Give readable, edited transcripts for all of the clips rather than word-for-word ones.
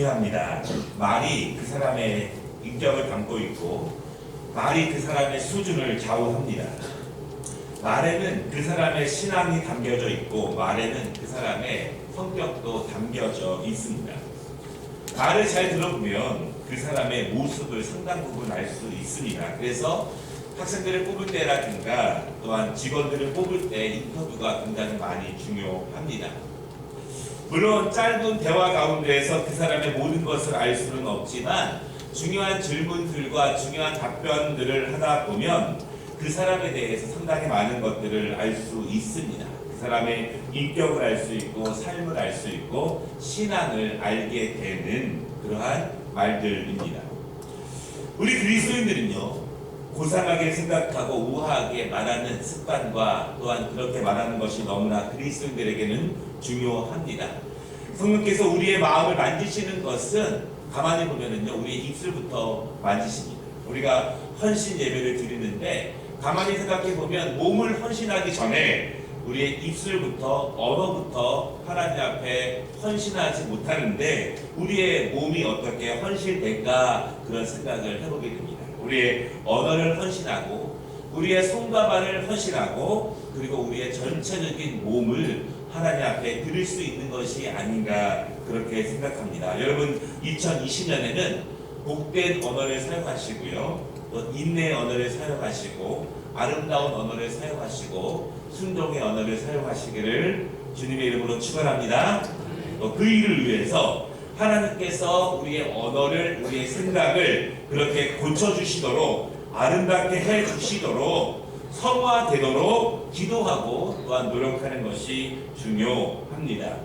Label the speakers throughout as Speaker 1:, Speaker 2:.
Speaker 1: 합니다. 말이 그 사람의 인격을 담고 있고 말이 그 사람의 수준을 좌우합니다. 말에는 그 사람의 신앙이 담겨져 있고 말에는 그 사람의 성격도 담겨져 있습니다. 말을 잘 들어보면 그 사람의 모습을 상당 부분 알 수 있습니다. 그래서 학생들을 뽑을 때라든가 또한 직원들을 뽑을 때 인터뷰가 굉장히 많이 중요합니다. 물론 짧은 대화 가운데에서 그 사람의 모든 것을 알 수는 없지만 중요한 질문들과 중요한 답변들을 하다 보면 그 사람에 대해서 상당히 많은 것들을 알 수 있습니다. 그 사람의 인격을 알 수 있고 삶을 알 수 있고 신앙을 알게 되는 그러한 말들입니다. 우리 그리스도인들은요, 고상하게 생각하고 우아하게 말하는 습관과 또한 그렇게 말하는 것이 너무나 그리스도인들에게는 중요합니다. 성령께서 우리의 마음을 만지시는 것은 가만히 보면은요, 우리의 입술부터 만지십니다. 우리가 헌신 예배를 드리는데 가만히 생각해 보면 몸을 헌신하기 전에 우리의 입술부터 언어부터 하나님 앞에 헌신하지 못하는데 우리의 몸이 어떻게 헌신될까 그런 생각을 해보게 됩니다. 우리의 언어를 헌신하고 우리의 손과 발을 헌신하고 그리고 우리의 전체적인 몸을 하나님 앞에 드릴 수 있는 것이 아닌가 그렇게 생각합니다. 여러분 2020년에는 복된 언어를 사용하시고요, 또 인내의 언어를 사용하시고 아름다운 언어를 사용하시고 순종의 언어를 사용하시기를 주님의 이름으로 축원합니다. 또 그 일을 위해서 하나님께서 우리의 언어를, 우리의 생각을 그렇게 고쳐주시도록 아름답게 해주시도록 성화되도록 기도하고 또한 노력하는 것이 중요합니다.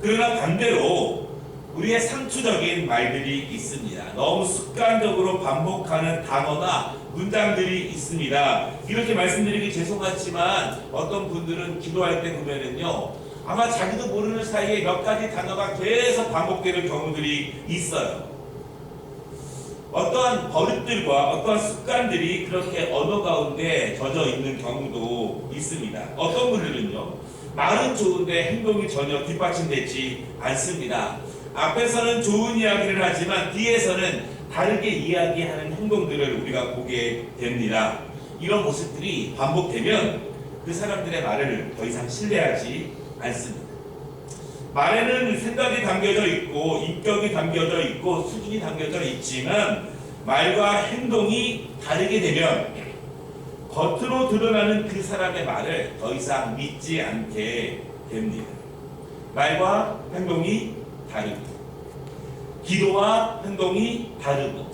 Speaker 1: 그러나 반대로 우리의 상투적인 말들이 있습니다. 너무 습관적으로 반복하는 단어나 문장들이 있습니다. 이렇게 말씀드리기 죄송하지만 어떤 분들은 기도할 때 보면은요, 아마 자기도 모르는 사이에 몇 가지 단어가 계속 반복되는 경우들이 있어요. 어떠한 버릇들과 어떠한 습관들이 그렇게 언어 가운데 젖어 있는 경우도 있습니다. 어떤 분들은요, 말은 좋은데 행동이 전혀 뒷받침되지 않습니다. 앞에서는 좋은 이야기를 하지만 뒤에서는 다르게 이야기하는 행동들을 우리가 보게 됩니다. 이런 모습들이 반복되면 그 사람들의 말을 더 이상 신뢰하지 않습니다. 말에는 생각이 담겨져 있고 인격이 담겨져 있고 수준이 담겨져 있지만 말과 행동이 다르게 되면 겉으로 드러나는 그 사람의 말을 더 이상 믿지 않게 됩니다. 말과 행동이 다르고 기도와 행동이 다르고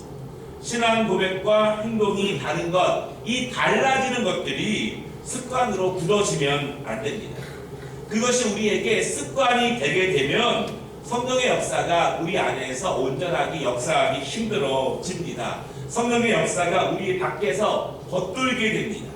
Speaker 1: 신앙 고백과 행동이 다른 것, 이 달라지는 것들이 습관으로 굳어지면 안 됩니다. 그것이 우리에게 습관이 되게 되면 성령의 역사가 우리 안에서 온전하게 역사하기 힘들어집니다. 성령의 역사가 우리 밖에서 겉돌게 됩니다.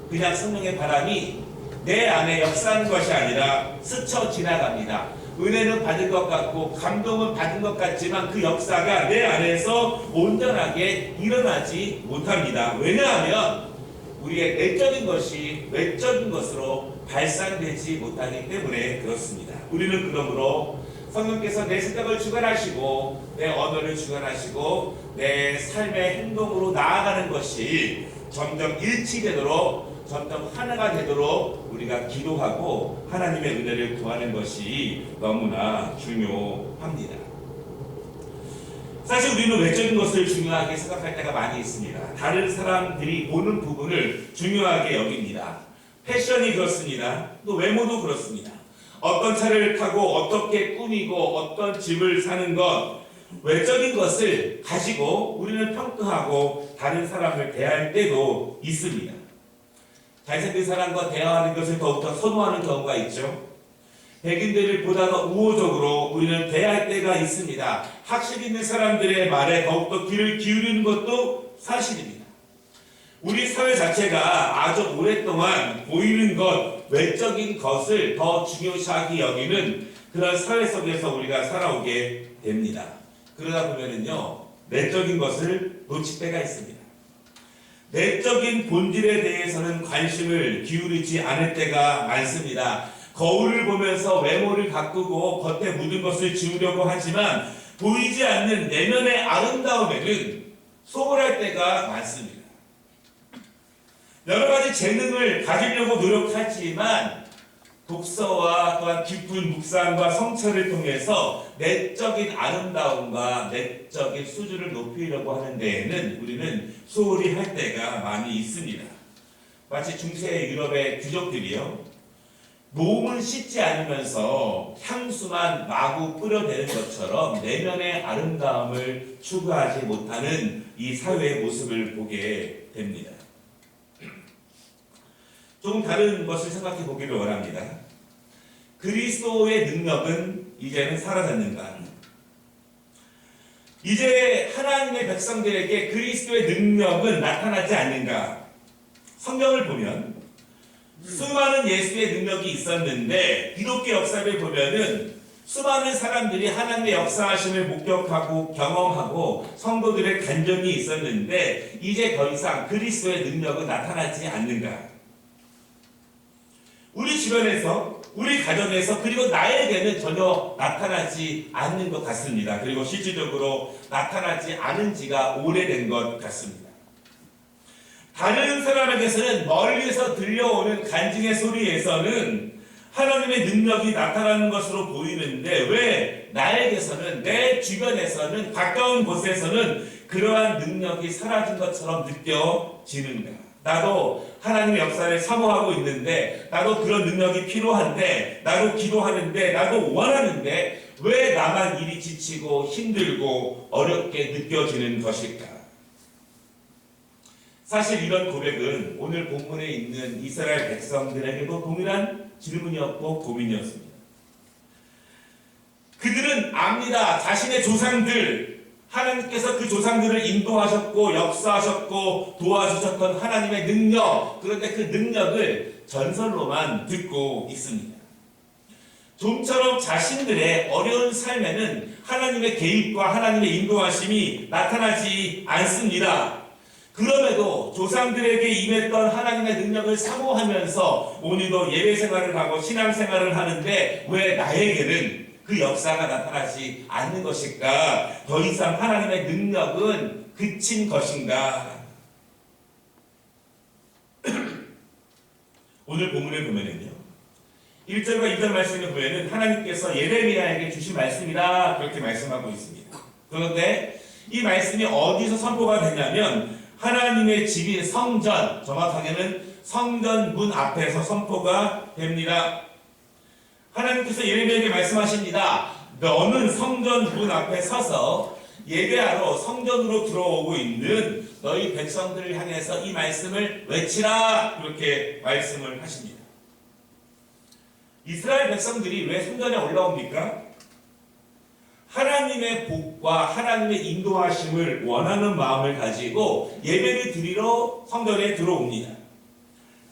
Speaker 1: 그냥 성령의 바람이 내 안에 역사하는 것이 아니라 스쳐 지나갑니다. 은혜는 받은 것 같고 감동은 받은 것 같지만 그 역사가 내 안에서 온전하게 일어나지 못합니다. 왜냐하면 우리의 내적인 것이 외적인 것으로 발산되지 못하기 때문에 그렇습니다. 우리는 그러므로 성령께서 내 생각을 주관하시고 내 언어를 주관하시고 내 삶의 행동으로 나아가는 것이 점점 일치되도록 점점 하나가 되도록 우리가 기도하고 하나님의 은혜를 구하는 것이 너무나 중요합니다. 사실 우리는 외적인 것을 중요하게 생각할 때가 많이 있습니다. 다른 사람들이 보는 부분을 중요하게 여깁니다. 패션이 그렇습니다. 또 외모도 그렇습니다. 어떤 차를 타고 어떻게 꾸미고 어떤 집을 사는 것, 외적인 것을 가지고 우리는 평가하고 다른 사람을 대할 때도 있습니다. 잘생긴 사람과 대화하는 것을 더욱더 선호하는 경우가 있죠. 백인들을 보다 더 우호적으로 우리는 대할 때가 있습니다. 학식 있는 사람들의 말에 더욱더 귀를 기울이는 것도 사실입니다. 우리 사회 자체가 아주 오랫동안 보이는 것, 외적인 것을 더 중요시하게 여기는 그런 사회 속에서 우리가 살아오게 됩니다. 그러다 보면은요, 내적인 것을 놓칠 때가 있습니다. 내적인 본질에 대해서는 관심을 기울이지 않을 때가 많습니다. 거울을 보면서 외모를 가꾸고 겉에 묻은 것을 지우려고 하지만 보이지 않는 내면의 아름다움에는 소홀할 때가 많습니다. 여러 가지 재능을 가지려고 노력하지만 독서와 또한 깊은 묵상과 성찰을 통해서 내적인 아름다움과 내적인 수준을 높이려고 하는 데에는 우리는 소홀히 할 때가 많이 있습니다. 마치 중세 유럽의 귀족들이요, 몸은 씻지 않으면서 향수만 마구 뿌려대는 것처럼 내면의 아름다움을 추구하지 못하는 이 사회의 모습을 보게 됩니다. 조금 다른 것을 생각해 보기를 원합니다. 그리스도의 능력은 이제는 사라졌는가? 이제 하나님의 백성들에게 그리스도의 능력은 나타나지 않는가? 성경을 보면 수많은 예수의 능력이 있었는데 기독교 역사를 보면은 수많은 사람들이 하나님의 역사하심을 목격하고 경험하고 성도들의 간증이 있었는데 이제 더 이상 그리스도의 능력은 나타나지 않는가? 우리 주변에서, 우리 가정에서, 그리고 나에게는 전혀 나타나지 않는 것 같습니다. 그리고 실질적으로 나타나지 않은 지가 오래된 것 같습니다. 다른 사람에게서는 멀리서 들려오는 간증의 소리에서는 하나님의 능력이 나타나는 것으로 보이는데 왜 나에게서는, 내 주변에서는, 가까운 곳에서는 그러한 능력이 사라진 것처럼 느껴지는가? 나도 하나님의 역사를 사모하고 있는데, 나도 그런 능력이 필요한데, 나도 기도하는데, 나도 원하는데 왜 나만 일이 지치고 힘들고 어렵게 느껴지는 것일까? 사실 이런 고백은 오늘 본문에 있는 이스라엘 백성들에게도 동일한 질문이었고 고민이었습니다. 그들은 압니다. 자신의 조상들, 하나님께서 그 조상들을 인도하셨고 역사하셨고 도와주셨던 하나님의 능력, 그런데 그 능력을 전설로만 듣고 있습니다. 좀처럼 자신들의 어려운 삶에는 하나님의 개입과 하나님의 인도하심이 나타나지 않습니다. 그럼에도 조상들에게 임했던 하나님의 능력을 사모하면서 오늘도 예배 생활을 하고 신앙 생활을 하는데 왜 나에게는 그 역사가 나타나지 않는 것일까? 더 이상 하나님의 능력은 그친 것인가? 오늘 본문을 보면은요, 1절과 2절 말씀을 보면은 하나님께서 예레미야에게 주신 말씀이다 그렇게 말씀하고 있습니다. 그런데 이 말씀이 어디서 선포가 되냐면 하나님의 집인 성전, 정확하게는 성전 문 앞에서 선포가 됩니다. 하나님께서 예레미야에게 말씀하십니다. 너는 성전 문 앞에 서서 예배하러 성전으로 들어오고 있는 너희 백성들을 향해서 이 말씀을 외치라 그렇게 말씀을 하십니다. 이스라엘 백성들이 왜 성전에 올라옵니까? 하나님의 복과 하나님의 인도하심을 원하는 마음을 가지고 예배를 드리러 성전에 들어옵니다.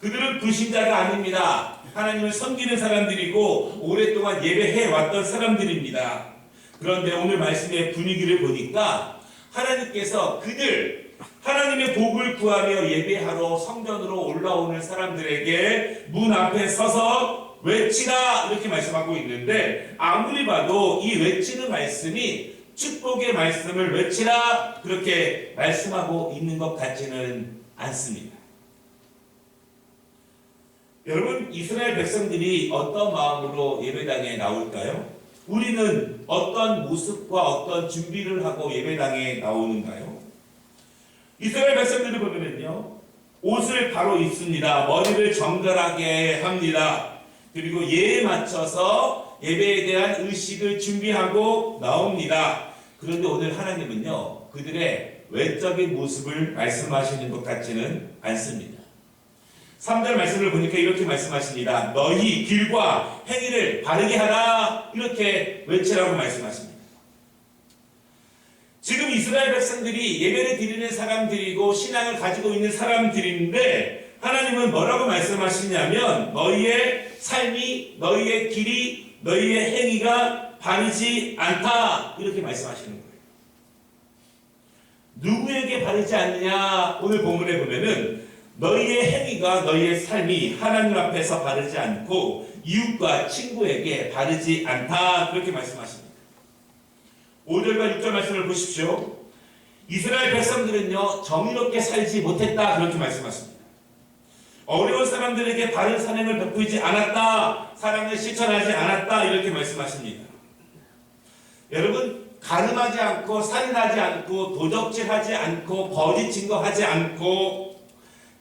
Speaker 1: 그들은 불신자가 아닙니다. 하나님을 섬기는 사람들이고 오랫동안 예배해 왔던 사람들입니다. 그런데 오늘 말씀의 분위기를 보니까 하나님께서 그들, 하나님의 복을 구하며 예배하러 성전으로 올라오는 사람들에게 문 앞에 서서 외치라 이렇게 말씀하고 있는데 아무리 봐도 이 외치는 말씀이 축복의 말씀을 외치라 그렇게 말씀하고 있는 것 같지는 않습니다. 여러분, 이스라엘 백성들이 어떤 마음으로 예배당에 나올까요? 우리는 어떤 모습과 어떤 준비를 하고 예배당에 나오는가요? 이스라엘 백성들을 보면요, 옷을 바로 입습니다. 머리를 정갈하게 합니다. 그리고 예에 맞춰서 예배에 대한 의식을 준비하고 나옵니다. 그런데 오늘 하나님은요, 그들의 외적인 모습을 말씀하시는 것 같지는 않습니다. 3절 말씀을 보니까 이렇게 말씀하십니다. 너희 길과 행위를 바르게 하라 이렇게 외치라고 말씀하십니다. 지금 이스라엘 백성들이 예배를 드리는 사람들이고 신앙을 가지고 있는 사람들인데 하나님은 뭐라고 말씀하시냐면 너희의 삶이, 너희의 길이, 너희의 행위가 바르지 않다 이렇게 말씀하시는 거예요. 누구에게 바르지 않느냐? 오늘 본문에 보면은 너희의 행위가, 너희의 삶이 하나님 앞에서 바르지 않고 이웃과 친구에게 바르지 않다 그렇게 말씀하십니다. 5절과 6절 말씀을 보십시오. 이스라엘 백성들은요 정의롭게 살지 못했다 그렇게 말씀하십니다. 어려운 사람들에게 바른 선행을 베푸지 않았다, 사랑을 실천하지 않았다 이렇게 말씀하십니다. 여러분, 가늠하지 않고 살인하지 않고 도적질하지 않고 거짓 증거하지 않고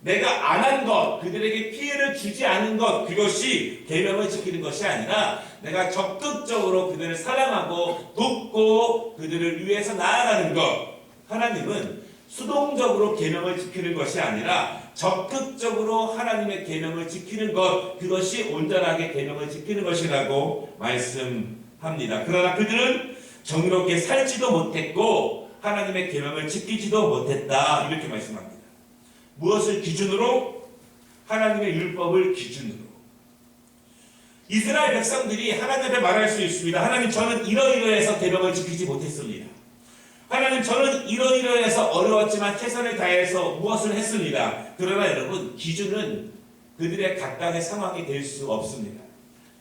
Speaker 1: 내가 안 한 것, 그들에게 피해를 주지 않은 것, 그것이 계명을 지키는 것이 아니라 내가 적극적으로 그들을 사랑하고 돕고 그들을 위해서 나아가는 것. 하나님은 수동적으로 계명을 지키는 것이 아니라 적극적으로 하나님의 계명을 지키는 것, 그것이 온전하게 계명을 지키는 것이라고 말씀합니다. 그러나 그들은 정의롭게 살지도 못했고 하나님의 계명을 지키지도 못했다 이렇게 말씀합니다. 무엇을 기준으로? 하나님의 율법을 기준으로. 이스라엘 백성들이 하나님 앞에 말할 수 있습니다. 하나님, 저는 이러이러해서 계명을 지키지 못했습니다. 하나님, 저는 이러이러해서 어려웠지만 최선을 다해서 무엇을 했습니다. 그러나 여러분, 기준은 그들의 각각의 상황이 될 수 없습니다.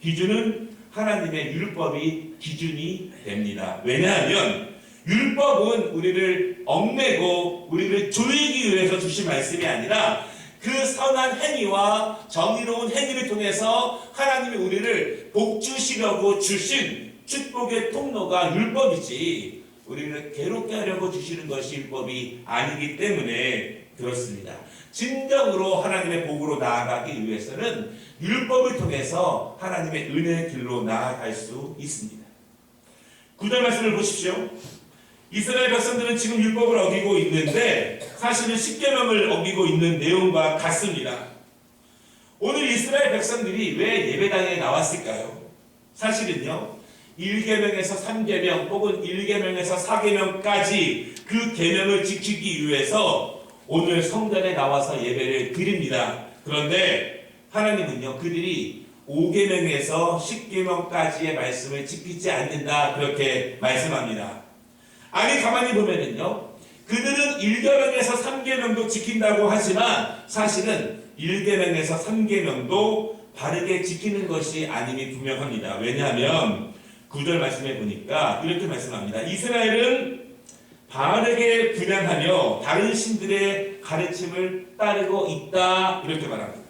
Speaker 1: 기준은 하나님의 율법이 기준이 됩니다. 왜냐하면 율법은 우리를 얽매고 우리를 조이기 위해서 주신 말씀이 아니라 그 선한 행위와 정의로운 행위를 통해서 하나님이 우리를 복주시려고 주신 축복의 통로가 율법이지 우리를 괴롭게 하려고 주시는 것이 율법이 아니기 때문에 그렇습니다. 진정으로 하나님의 복으로 나아가기 위해서는 율법을 통해서 하나님의 은혜의 길로 나아갈 수 있습니다. 9절 말씀을 보십시오. 이스라엘 백성들은 지금 율법을 어기고 있는데 사실은 십계명을 어기고 있는 내용과 같습니다. 오늘 이스라엘 백성들이 왜 예배당에 나왔을까요? 사실은요, 1계명에서 3계명 혹은 1계명에서 4계명까지 그 계명을 지키기 위해서 오늘 성전에 나와서 예배를 드립니다. 그런데 하나님은요, 그들이 5계명에서 10계명까지의 말씀을 지키지 않는다 그렇게 말씀합니다. 아니, 가만히 보면은요, 그들은 1계명에서 3계명도 지킨다고 하지만 사실은 1계명에서 3계명도 바르게 지키는 것이 아님이 분명합니다. 왜냐하면 9절 말씀해 보니까 이렇게 말씀합니다. 이스라엘은 바르게 분양하며 다른 신들의 가르침을 따르고 있다 이렇게 말합니다.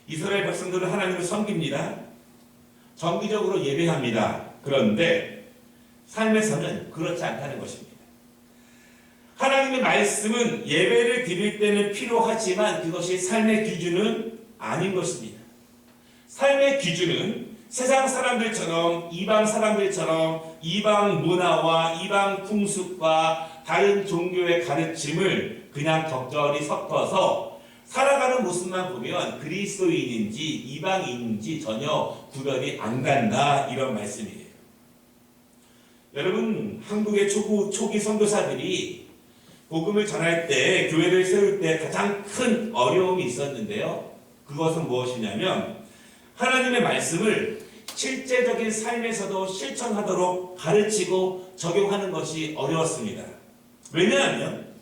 Speaker 1: 이스라엘 백성들은 하나님을 섬깁니다. 정기적으로 예배합니다. 그런데 삶에서는 그렇지 않다는 것입니다. 하나님의 말씀은 예배를 드릴 때는 필요하지만 그것이 삶의 기준은 아닌 것입니다. 삶의 기준은 세상 사람들처럼 이방 사람들처럼 이방 문화와 이방 풍습과 다른 종교의 가르침을 그냥 적절히 섞어서 살아가는 모습만 보면 그리스도인인지 이방인인지 전혀 구별이 안 간다 이런 말씀이에요. 여러분, 한국의 초기 선교사들이 복음을 전할 때, 교회를 세울 때 가장 큰 어려움이 있었는데요. 그것은 무엇이냐면 하나님의 말씀을 실제적인 삶에서도 실천하도록 가르치고 적용하는 것이 어려웠습니다. 왜냐하면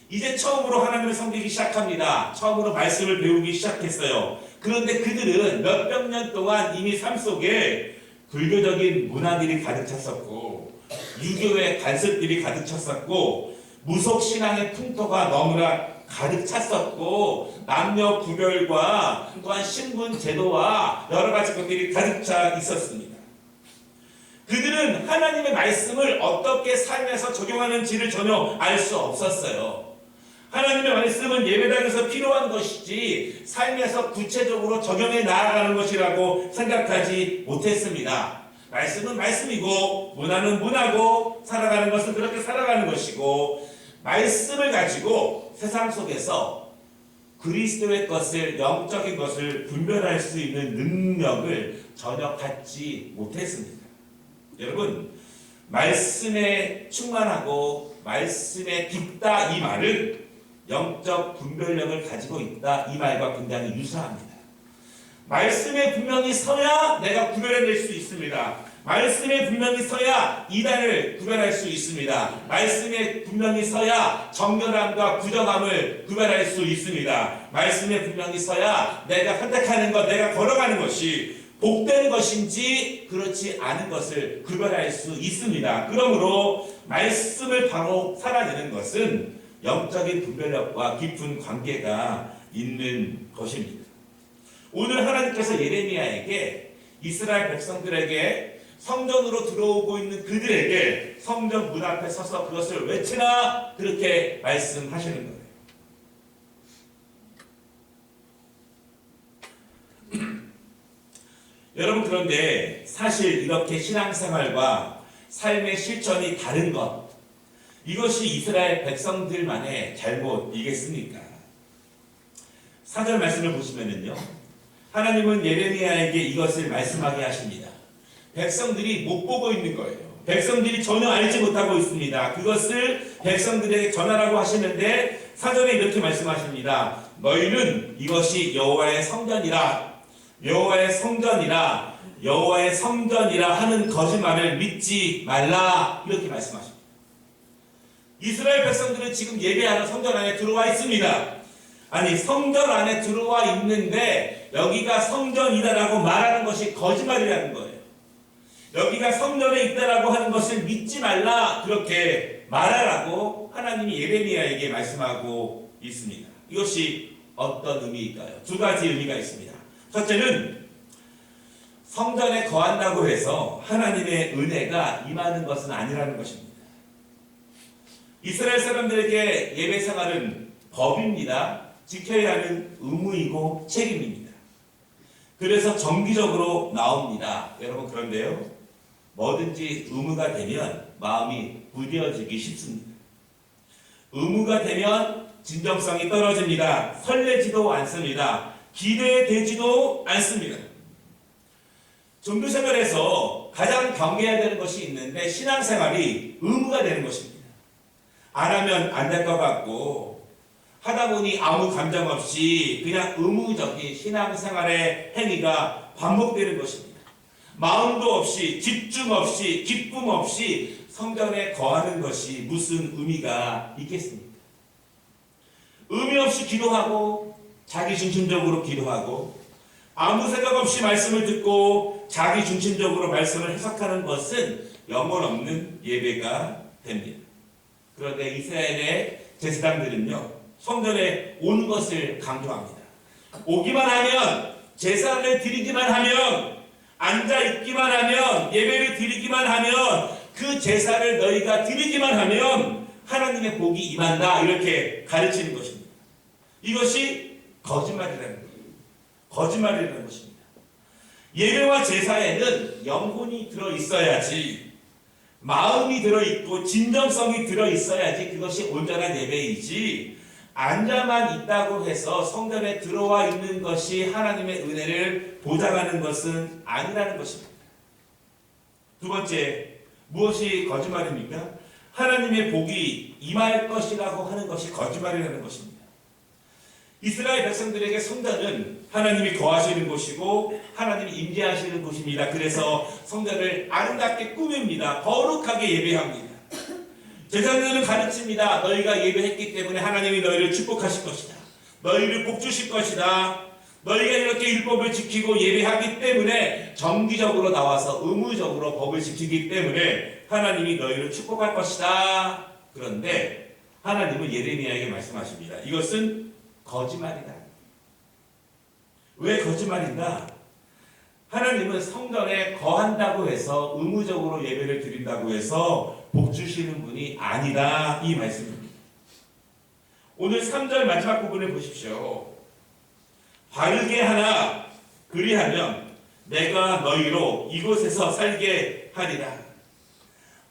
Speaker 1: 이제 처음으로 하나님을 섬기기 시작합니다. 처음으로 말씀을 배우기 시작했어요. 그런데 그들은 몇백 년 동안 이미 삶 속에 불교적인 문화들이 가득 찼었고 유교의 간섭들이 가득 찼었고 무속신앙의 풍토가 너무나 가득 찼었고 남녀 구별과 또한 신분 제도와 여러 가지 것들이 가득 차 있었습니다. 그들은 하나님의 말씀을 어떻게 삶에서 적용하는지를 전혀 알 수 없었어요. 하나님의 말씀은 예배당에서 필요한 것이지 삶에서 구체적으로 적용해 나아가는 것이라고 생각하지 못했습니다. 말씀은 말씀이고 문화는 문화고 살아가는 것은 그렇게 살아가는 것이고 말씀을 가지고 세상 속에서 그리스도의 것을, 영적인 것을 분별할 수 있는 능력을 전혀 갖지 못했습니다. 여러분, 말씀에 충만하고 말씀에 깊다 이 말은 영적 분별력을 가지고 있다 이 말과 굉장히 유사합니다. 말씀에 분명히 서야 내가 구별해낼 수 있습니다. 말씀에 분명히 서야 이단을 구별할 수 있습니다. 말씀에 분명히 서야 정결함과 부정함을 구별할 수 있습니다. 말씀에 분명히 서야 내가 선택하는 것, 내가 걸어가는 것이 복된 것인지 그렇지 않은 것을 구별할 수 있습니다. 그러므로 말씀을 바로 살아내는 것은 영적인 분별력과 깊은 관계가 있는 것입니다. 오늘 하나님께서 예레미야에게 이스라엘 백성들에게 성전으로 들어오고 있는 그들에게 성전 문 앞에 서서 그것을 외치라 그렇게 말씀하시는 거예요. 여러분, 그런데 사실 이렇게 신앙생활과 삶의 실천이 다른 것, 이것이 이스라엘 백성들만의 잘못이겠습니까? 4절 말씀을 보시면은요, 하나님은 예레미야에게 이것을 말씀하게 하십니다. 백성들이 못 보고 있는 거예요. 백성들이 전혀 알지 못하고 있습니다. 그것을 백성들에게 전하라고 하시는데 4절에 이렇게 말씀하십니다. 너희는 이것이 여호와의 성전이라, 여호와의 성전이라, 여호와의 성전이라 하는 거짓말을 믿지 말라 이렇게 말씀하십니다. 이스라엘 백성들은 지금 예배하는 성전 안에 들어와 있습니다. 아니, 성전 안에 들어와 있는데 여기가 성전이다라고 말하는 것이 거짓말이라는 거예요. 여기가 성전에 있다라고 하는 것을 믿지 말라 그렇게 말하라고 하나님이 예레미야에게 말씀하고 있습니다. 이것이 어떤 의미일까요? 두 가지 의미가 있습니다. 첫째는 성전에 거한다고 해서 하나님의 은혜가 임하는 것은 아니라는 것입니다. 이스라엘 사람들에게 예배 생활은 법입니다. 지켜야 하는 의무이고 책임입니다. 그래서 정기적으로 나옵니다. 여러분, 그런데요, 뭐든지 의무가 되면 마음이 무뎌지기 쉽습니다. 의무가 되면 진정성이 떨어집니다. 설레지도 않습니다. 기대되지도 않습니다. 종교생활에서 가장 경계해야 되는 것이 있는데 신앙생활이 의무가 되는 것입니다. 안 하면 안 될 것 같고 하다 보니 아무 감정 없이 그냥 의무적인 신앙생활의 행위가 반복되는 것입니다. 마음도 없이, 집중 없이, 기쁨 없이 성전에 거하는 것이 무슨 의미가 있겠습니까? 의미 없이 기도하고 자기중심적으로 기도하고 아무 생각 없이 말씀을 듣고 자기중심적으로 말씀을 해석하는 것은 영혼 없는 예배가 됩니다. 그런데 이스라엘의 제사장들은요, 성전에 오는 것을 강조합니다. 오기만 하면, 제사를 드리기만 하면, 앉아있기만 하면, 예배를 드리기만 하면, 그 제사를 너희가 드리기만 하면 하나님의 복이 임한다 이렇게 가르치는 것입니다. 이것이 거짓말이라는 거예요. 거짓말이라는 것입니다. 예배와 제사에는 영혼이 들어있어야지, 마음이 들어있고 진정성이 들어있어야지 그것이 온전한 예배이지, 앉아만 있다고 해서 성전에 들어와 있는 것이 하나님의 은혜를 보장하는 것은 아니라는 것입니다. 두 번째, 무엇이 거짓말입니까? 하나님의 복이 임할 것이라고 하는 것이 거짓말이라는 것입니다. 이스라엘 백성들에게 성전은 하나님이 거하시는 곳이고 하나님이 임재하시는 곳입니다. 그래서 성전을 아름답게 꾸밉니다. 거룩하게 예배합니다. 제사장들은 가르칩니다. 너희가 예배했기 때문에 하나님이 너희를 축복하실 것이다. 너희를 복주실 것이다. 너희가 이렇게 율법을 지키고 예배하기 때문에 정기적으로 나와서 의무적으로 법을 지키기 때문에 하나님이 너희를 축복할 것이다. 그런데 하나님은 예레미야에게 말씀하십니다. 이것은 거짓말이다. 왜 거짓말인가? 하나님은 성전에 거한다고 해서 의무적으로 예배를 드린다고 해서 복 주시는 분이 아니다. 이 말씀입니다. 오늘 3절 마지막 부분을 보십시오. 바르게 하나 그리하면 내가 너희로 이곳에서 살게 하리라.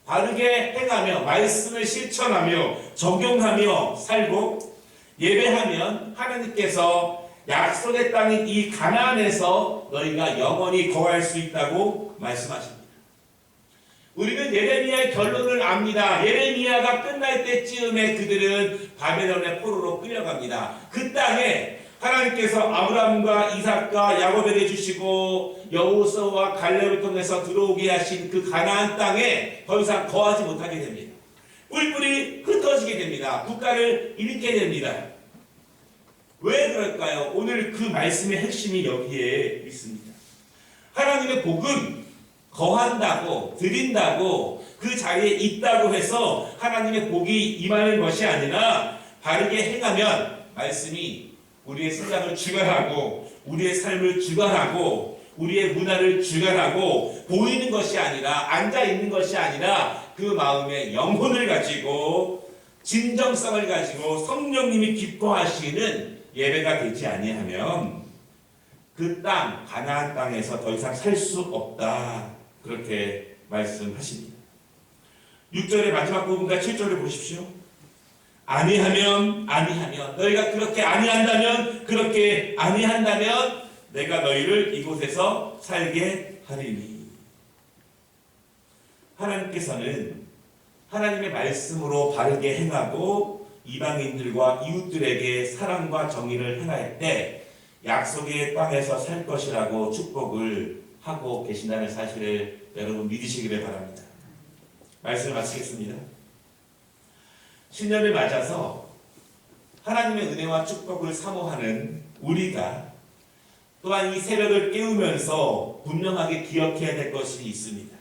Speaker 1: 바르게 행하며 말씀을 실천하며 적용하며 살고 예배하면 하나님께서 약속의 땅인 이 가나안에서 너희가 영원히 거할 수 있다고 말씀하십니다. 우리는 예레미야의 결론을 압니다. 예레미야가 끝날 때쯤에 그들은 바벨론의 포로로 끌려갑니다. 그 땅에 하나님께서 아브라함과 이삭과 야곱에게 주시고 여호수아와 갈렙을 통해서 들어오게 하신 그 가나안 땅에 더 이상 거하지 못하게 됩니다. 뿔뿔이 흩어지게 됩니다. 국가를 잃게 됩니다. 왜 그럴까요? 오늘 그 말씀의 핵심이 여기에 있습니다. 하나님의 복은 거한다고, 드린다고, 그 자리에 있다고 해서 하나님의 복이 임하는 것이 아니라 바르게 행하면 말씀이 우리의 생각을 주관하고 우리의 삶을 주관하고 우리의 문화를 주관하고 보이는 것이 아니라 앉아있는 것이 아니라 그 마음의 영혼을 가지고 진정성을 가지고 성령님이 기뻐하시는 예배가 되지 아니하면 그 땅, 가나안 땅에서 더 이상 살 수 없다. 그렇게 말씀하십니다. 6절의 마지막 부분과 7절을 보십시오. 아니하면 너희가 그렇게 아니한다면 내가 너희를 이곳에서 살게 하리니. 하나님께서는 하나님의 말씀으로 바르게 행하고 이방인들과 이웃들에게 사랑과 정의를 행할 때 약속의 땅에서 살 것이라고 축복을 하고 계신다는 사실을 여러분 믿으시기를 바랍니다. 말씀을 마치겠습니다. 신년을 맞아서 하나님의 은혜와 축복을 사모하는 우리가 또한 이 새벽을 깨우면서 분명하게 기억해야 될 것이 있습니다.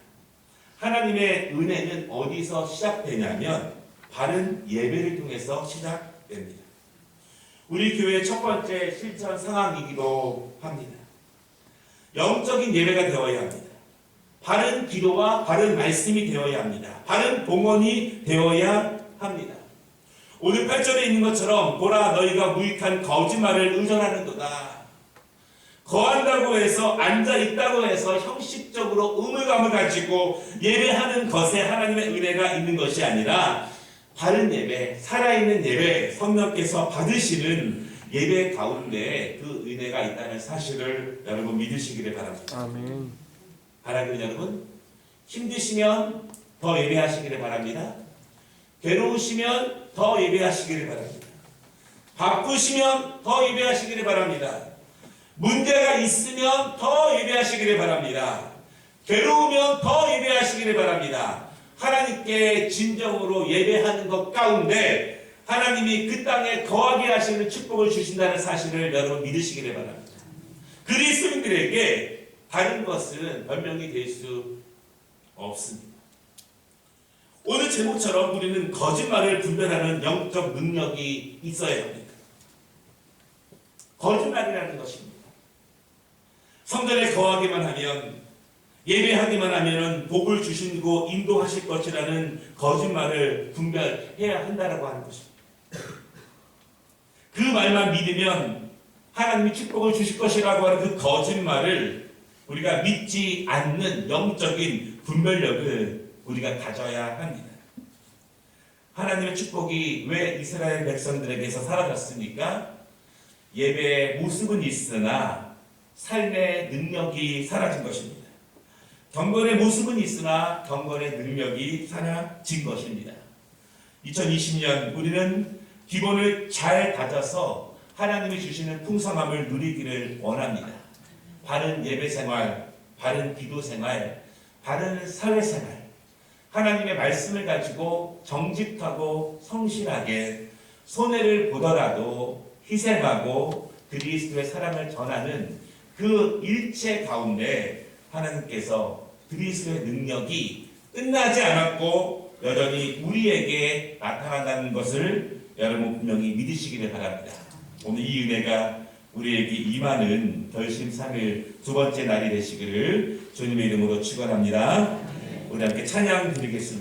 Speaker 1: 하나님의 은혜는 어디서 시작되냐면 바른 예배를 통해서 시작됩니다. 우리 교회의 첫 번째 실천 상황이기도 합니다. 영적인 예배가 되어야 합니다. 바른 기도와 바른 말씀이 되어야 합니다. 바른 봉헌이 되어야 합니다. 오늘 8절에 있는 것처럼 보라 너희가 무익한 거짓말을 의존하는도다. 거한다고 해서 앉아있다고 해서 형식적으로 의무감을 가지고 예배하는 것에 하나님의 은혜가 있는 것이 아니라 바른 예배, 살아있는 예배, 성령께서 받으시는 예배 가운데 그 은혜가 있다는 사실을 여러분 믿으시기를 바랍니다.
Speaker 2: 아멘.
Speaker 1: 바라기는 여러분 힘드시면 더 예배하시기를 바랍니다. 괴로우시면 더 예배하시기를 바랍니다. 바쁘시면 더 예배하시기를 바랍니다. 문제가 있으면 더 예배하시기를 바랍니다. 괴로우면 더 예배하시기를 바랍니다. 하나님께 진정으로 예배하는 것 가운데 하나님이 그 땅에 거하게 하시는 축복을 주신다는 사실을 여러분 믿으시기를 바랍니다. 그리스도인들에게 다른 것은 변명이 될 수 없습니다. 오늘 제목처럼 우리는 거짓말을 분별하는 영적 능력이 있어야 합니다. 거짓말이라는 것입니다. 성전에 거하기만 하면 예배하기만 하면 복을 주시고 인도하실 것이라는 거짓말을 분별해야 한다라고 하는 것입니다. 그 말만 믿으면 하나님이 축복을 주실 것이라고 하는 그 거짓말을 우리가 믿지 않는 영적인 분별력을 우리가 가져야 합니다. 하나님의 축복이 왜 이스라엘 백성들에게서 사라졌습니까? 예배의 모습은 있으나 삶의 능력이 사라진 것입니다. 경건의 모습은 있으나 경건의 능력이 사라진 것입니다. 2020년 우리는 기본을 잘 다져서 하나님이 주시는 풍성함을 누리기를 원합니다. 바른 예배생활, 바른 기도생활, 바른 사회생활, 하나님의 말씀을 가지고 정직하고 성실하게 손해를 보더라도 희생하고 그리스도의 사랑을 전하는 그 일체 가운데 하나님께서 그리스도의 능력이 끝나지 않았고 여전히 우리에게 나타난다는 것을 여러분 분명히 믿으시기를 바랍니다. 오늘 이 은혜가 우리에게 임하는 결심 3일 두 번째 날이 되시기를 주님의 이름으로 축원합니다. 우리 함께 찬양 드리겠습니다.